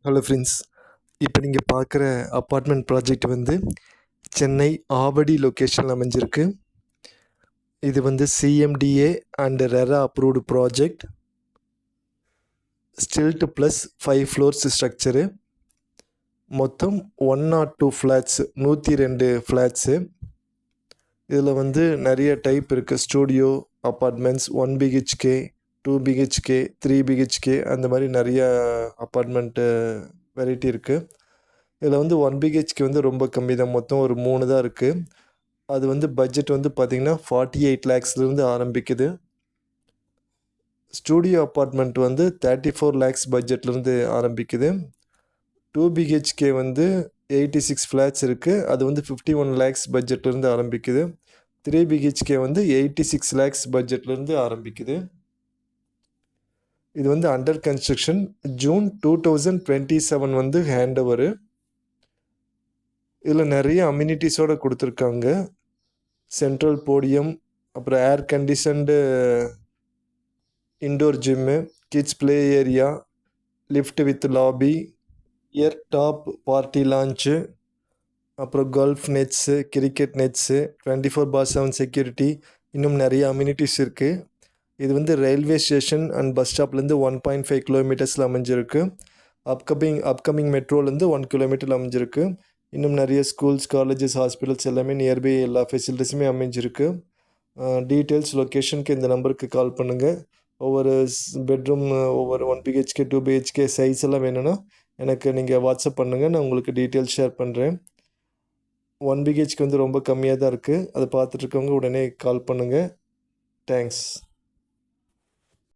Hello friends, இப்போ நீங்கள் பார்க்குற அப்பார்ட்மெண்ட் ப்ராஜெக்ட் வந்து சென்னை ஆவடி லொக்கேஷனில் அமைஞ்சிருக்கு. இது வந்து CMDA and RERA approved project. ஸ்டில்ட் plus 5 floors structure. மொத்தம் 102 ஃப்ளாட்ஸு, 102 ஃப்ளாட்ஸு. இதில் வந்து நிறைய டைப் இருக்குது. Studio apartments, 1 BHK, 2 BHK, 3 BHK, அந்த மாதிரி நிறைய அப்பார்ட்மெண்ட்டு வெரைட்டி இருக்குது. இதில் வந்து 1 பிஹெச்கே வந்து ரொம்ப கம்மி தான், மொத்தம் ஒரு 3 தான் இருக்குது. அது வந்து பட்ஜெட் வந்து பார்த்திங்கன்னா 48 லேக்ஸ்லேருந்து ஆரம்பிக்குது. ஸ்டூடியோ அப்பார்ட்மெண்ட் வந்து 34 லேக்ஸ் பட்ஜெட்லேருந்து ஆரம்பிக்குது. 2 பிஹெச்கே வந்து 86 ஃப்ளாட்ஸ் இருக்குது. அது வந்து 51 லேக்ஸ் பட்ஜெட்லேருந்து ஆரம்பிக்குது. 3 பிஹெச்கே வந்து 86 லேக்ஸ் பட்ஜெட்லேருந்து ஆரம்பிக்குது. இது வந்து அண்டர் கன்ஸ்ட்ரக்ஷன். ஜூன் 2027 வந்து ஹேண்ட் ஓவரு. இதில் நிறைய அம்யூனிட்டிஸோடு கொடுத்துருக்காங்க. சென்ட்ரல் போடியம், அப்புறம் air conditioned indoor gym, kids play area, lift with lobby, year top party lounge, அப்புறம் golf nets, cricket nets, 24/7 security, இன்னும் நிறைய அம்யூனிட்டிஸ் இருக்குது. இது வந்து ரயில்வே ஸ்டேஷன் அண்ட் பஸ் ஸ்டாப்லேருந்து 1.5 கிலோமீட்டர்ஸில் அமைஞ்சிருக்கு. அப்கமிங் மெட்ரோலேருந்து 1 கிலோமீட்டரில் அமைஞ்சிருக்கு. இன்னும் நிறைய ஸ்கூல்ஸ், காலேஜஸ், ஹாஸ்பிட்டல்ஸ் எல்லாமே நியர்பை எல்லா ஃபெசிலிட்டிஸுமே அமைஞ்சிருக்கு. டீட்டெயில்ஸ் லொக்கேஷனுக்கு இந்த நம்பருக்கு கால் பண்ணுங்கள். ஒவ்வொரு பெட்ரூம், ஒவ்வொரு 1 பிஹெச்கே 2 பிஹெச்கே சைஸ் எல்லாம் வேணும்னா எனக்கு நீங்கள் வாட்ஸ்அப் பண்ணுங்கள், நான் உங்களுக்கு டீட்டெயில்ஸ் ஷேர் பண்ணுறேன். 1 பிஹெச்கே வந்து ரொம்ப கம்மியாக தான் இருக்குது. அதை பார்த்துட்ருக்கவங்க உடனே கால் பண்ணுங்கள். தேங்க்ஸ்.